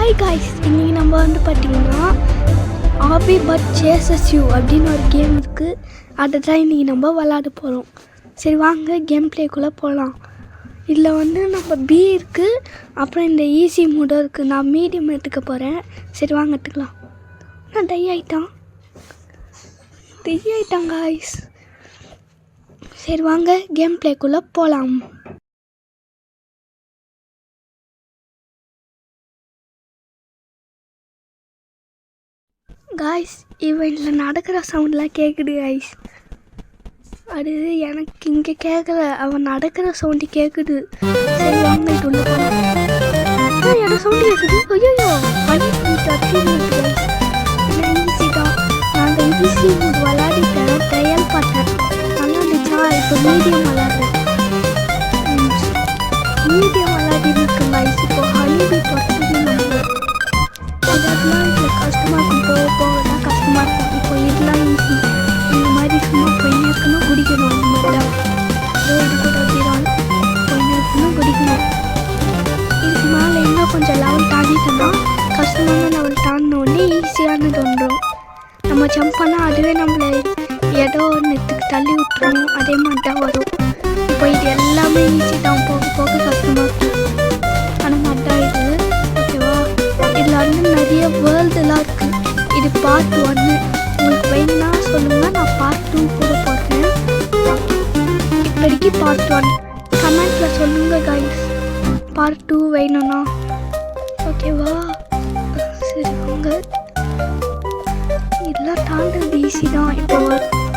Hi guys, இன்றைக்கி நம்ம பார்த்தீங்கன்னா ஆபி பட் சேசஸ் யூ அப்படின்னு ஒரு கேம் இருக்குது. அதை தான் இன்றைக்கி நம்ம விளாட போகிறோம். சரி வாங்க கேம் பிளேக்குள்ளே போகலாம். இதில் நம்ம பி இருக்குது, அப்புறம் இந்த ஈஸி மூடும் இருக்குது. நான் மீடியம் எடுத்துக்க போகிறேன். சரி வாங்க எடுத்துக்கலாம். நான் டை ஆகிட்டான் காய்ஸ். சரி வாங்க கேம் பிளேக்குள்ளே போகலாம். காய்ஸ், இவனில் நடக்கிற சவுண்ட்லாம் கேட்குது காய்ஸ். அது எனக்கு இங்கே கேட்கல, அவன் நடக்கிற சவுண்டு கேட்குது. சரி வாங்க இது உள்ள போகலாம். என்னோட சவுண்டு கேட்குது. ஐயோ ஈஸி தான். நாங்கள் ஈஸி மூட் விளாடிட்டேன், ட்ரையல் பார்த்தேன். நல்லா இருந்துச்சா? இப்போ மீடியம் விளாட்றேன். மீடியம் விளாடி இருக்கு காய்ஸ். இப்போ ஹனிபி பொறுத்து நம்ம இதெல்லாம் இதில் கஷ்டமாக இருக்கும். போக போக தான் கஷ்டமாக இருக்கும். இப்போ இதெல்லாம் ஈஸி. இந்த மாதிரி சும்மா போயின்னு இருக்கணும், குடிக்கணும். இந்த மாதிரி தான் இது கூட அப்படிதான் போயின்னு இருக்கணும், குடிக்கணும். இதுக்கு மேலே இன்னும் கொஞ்சம் லெவல் தாண்டிட்டோம்னா கஷ்டமான லெவல் தாண்டினோடனே ஈஸியானது வந்துடும். நம்ம ஜம்ப் பண்ணால் அதுவே நம்மளை ஏதோ ஒன்றுத்துக்கு தள்ளி விட்டுரும். அதே மாதிரி தான் வரும். இப்போ இது எல்லாமே ஈஸி தான், போக போக கஷ்டமாக இருக்கும். ஆனால் மாதிரி தான் இது. ஓகேவா? இதில் நிறைய வேர்ல்டெல்லாம் இருக்குது. இது பார்ட் 1. உங்களுக்கு வேணும்னா சொல்லுங்கள், நான் பார்ட் 2 கூட போடுறேன். இப்போதைக்கு பார்ட் 1 கமெண்ட்டில் சொல்லுங்கள் கைஸ், பார்ட் 2 வேணும்னா. ஓகேவா? சரி வாங்க. இதெல்லாம் தாண்டது ஈஸி தான். இப்போ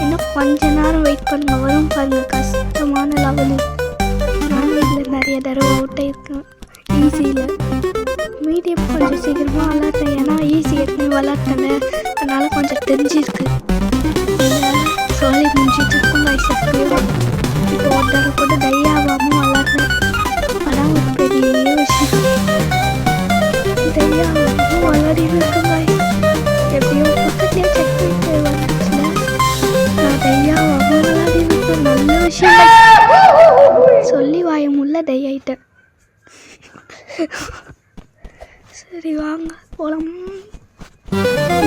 இன்னும் கொஞ்ச நேரம் வெயிட் பண்ணுங்க, வரும் பாருங்கள் கஷ்டமான லெவலு. நான் இதில் நிறைய தடவை அவுட்டாக இருக்கேன் ஈஸியில். மீடியம் கொஞ்சம் சீக்கிரமாக விளாட்றேன், ஏன்னா ஈஸி எடுத்து விளாட்றேன், அதனால் கொஞ்சம் தெரிஞ்சிருக்கு. சொல்லி முடிஞ்சிட்டு இருக்கும் வயசுக்கு. இப்போ ஒரு தடவை கூட தையாவாமல் விளாட்றேன். அதான் ஒரு பெரிய விஷயம். தையாவாமல் விளாடின்னு இருக்கும் வயசு. எப்படியோ பக்கத்துலேயே செக் பண்ணிட்டு வந்துச்சுல, நான் தையாவாமல் விளாடின்னு இருக்கேன். நல்ல விஷயம். சொல்லி வாயமுள்ள தையாயிட்டேன். சரி வாங்க போகலாம்.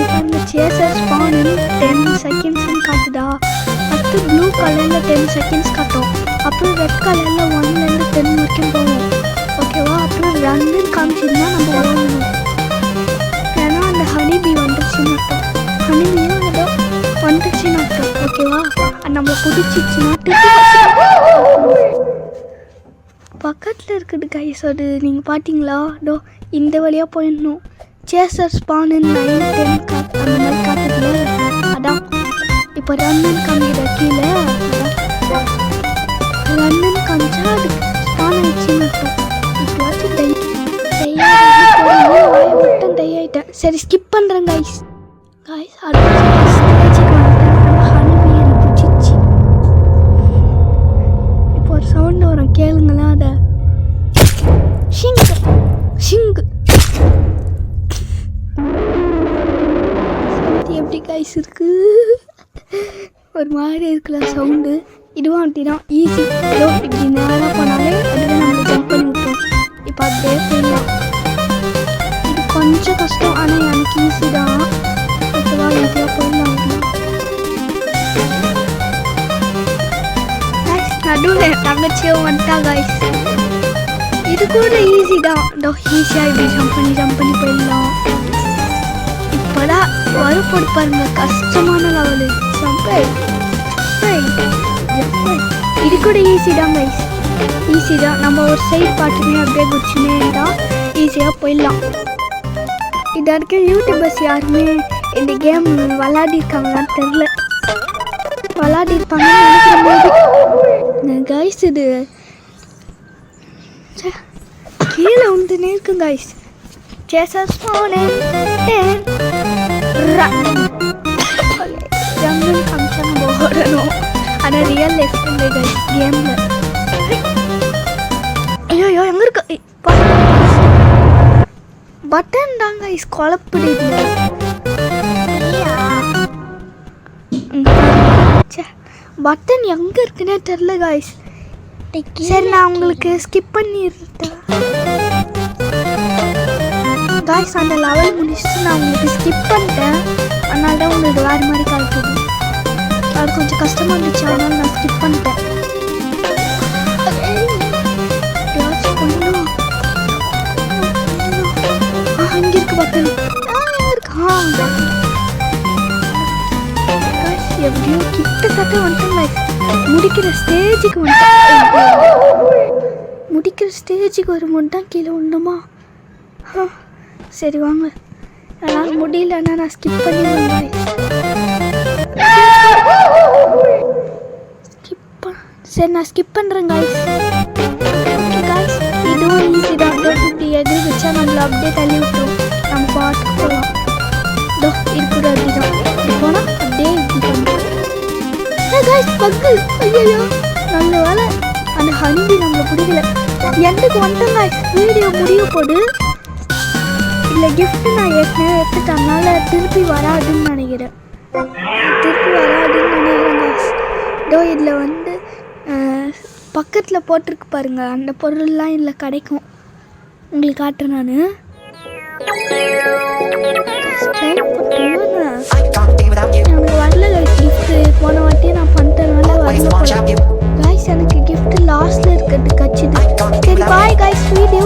இப்போ இந்த சேசர் ஸ்பான் 10 செகண்ட்ஸ்னு காட்டுதா? ஃபஸ்ட்டு ப்ளூ கலரில் 10 செகண்ட்ஸ் காட்டும், அப்புறம் ரெட் கலரில் 1லேருந்து 10 வரைக்கும் போகும். ஓகேவா? அப்புறம் ரன்னு காமிச்சிருந்தா நம்ம ஓடணும். ஏன்னா அந்த ஹனிபி வந்துருச்சுன்னு அர்த்தம். ஹனிபியும் ஏதோ வந்துருச்சுன்னு அர்த்தம். ஓகேவா? அது நம்ம பிடிச்சிச்சுன்னா பக்கத்தில் இருக்குது கைஸ். அது நீங்கள் பார்த்தீங்களா? டோ இந்த வழியாக போயிடணும். சேசர் ஸ்பானு 9, 10 அந்த மாதிரி காட்டுதுல, அதான். இப்போ ரன்னு காமிக்கிற கீழே ரன்னு காமிச்சா அது ஸ்பான் ஆயிடுச்சுன்னு இருக்கும். இப்போ வச்சு மட்டும் தையாயிட்டேன். சரி ஸ்கிப் பண்ணுறேன் கைஸ். அடுத்த ஸ்டேஜுக்கு வந்துட்டேன். ஹனிபி எனக்கு பிடிச்சிச்சு. இப்போ ஒரு சவுண்டு வரும், கேளுங்களா? அதை ஷிங்கு ஷிங்கு எப்படி கைஸ் இருக்கு? ஒரு மாதிரி இருக்குல்ல சவுண்டு. இதுவும் அப்படிதான் ஈஸி. இப்படி நேராக போனாலே அதுவே நம்மளை ஜம்ப் பண்ணி விட்டுரும். இப்போ அப்படியே போயிடலாம். இது கொஞ்சம் கஷ்டம், ஆனால் எனக்கு ஈஸி தான். ஓகேவா? ஈஸியாக போயிடலாம். நடுவில் தங்கச்சியும் வந்துட்டா கைஸ். இது கூட ஈஸி தான். ஈஸியாக இப்படி ஜம்ப் பண்ணி போயிடலாம். இப்போதான் வரப்போடு பாருங்க கஷ்டமான லெவலு. இது கூட ஈஸி தான் கைஸ், ஈஸி தான். நம்ம ஒரு சைட் பார்த்துனே அப்படியே குச்சினே இருந்தால் ஈஸியாக போயிடலாம். இது வரைக்கும் யூடியூபர்ஸ் யாருமே இந்த கேம் விளாடிருக்காங்களான்னு தெரில. விளாடிருப்பாங்கன்னு நினைக்கிற போது கைஸ் இது கீழே வந்துனே இருக்கு கைஸ். சேசர் ஸ்பான் 10 ரன்னு காமிச்சா நம்ம ஓடணும். ஆனால் ரியல் லைஃப் இல்லை கைஸ், கேமில். ஐயோ எங்கே இருக்கு? பட்டன் தாங்க கைஸ் குழப்பிடு. பட்டன் எங்கே இருக்குன்னே தெரில கைஸ். சரி நான் உங்களுக்கு ஸ்கிப் பண்ணிடுறேன். காய்ஸ் அந்த லெவல் முடிச்சுட்டு நான் உங்களுக்கு ஸ்கிப் பண்ணிட்டேன். அதனால தான் உங்களுக்கு வேறு மாதிரி காட்டுது. அது கொஞ்சம் கஷ்டமாக இருந்துச்சு, அதனால நான் ஸ்கிப் பண்ணிட்டேன். இங்கே இருக்கு பக்கம். எங்கே இருக்கு? காய்ஸ் எப்படியோ கிட்டத்தட்ட வந்துட்டேன். முடிக்கிற ஸ்டேஜுக்கு வரும்போது தான் கீழே ஒன்றுமா. சரி வாங்க, என்னால் முடியலன்னா நான் ஸ்கிப் பண்ணிடுவேன். சரி நான் ஸ்கிப் பண்ணுறேன் காய்ஸ். ஓகே காய்ஸ், இதுவும் ஈஸி தான். இப்படி எதிரி வச்சா நம்மளை அப்படியே தள்ளி விட்டுரும். நம்ம பாட்டுக்கு போகலாம். இதோ இருக்குது அப்படி தான். இப்படி போனால் அப்படியே இப்படி பண்ணுறோம். காய்ஸ் பக்கு. ஐயோ நல்ல வேலை அந்த ஹனிபி நம்மளை பிடிக்கல. எண்டுக்கு வந்துட்டோம் காய்ஸ். வீடியோ முடிய போடு. இல்லை கிஃப்ட்டு நான் ஏற்கனவே எடுத்துட்டனால திருப்பி வராதுன்னு நினைக்கிறேன் காய்ஸ். இதோ இதில் வந்து பக்கத்தில் போட்டிருக்கு பாருங்கள், அந்த பொருள்லாம் இதில் கிடைக்கும். உங்களுக்கு காட்டுறேன் நான். எனக்கு வரல கிஃப்ட்டு. போன வாட்டியே நான் பண்ணிட்டனால வரல காய்ஸ். எனக்கு கிஃப்ட்டு லாஸ்ட்டில் இருக்கிறது கட்சிது. சரி பாய் காய்ஸ். வீடியோ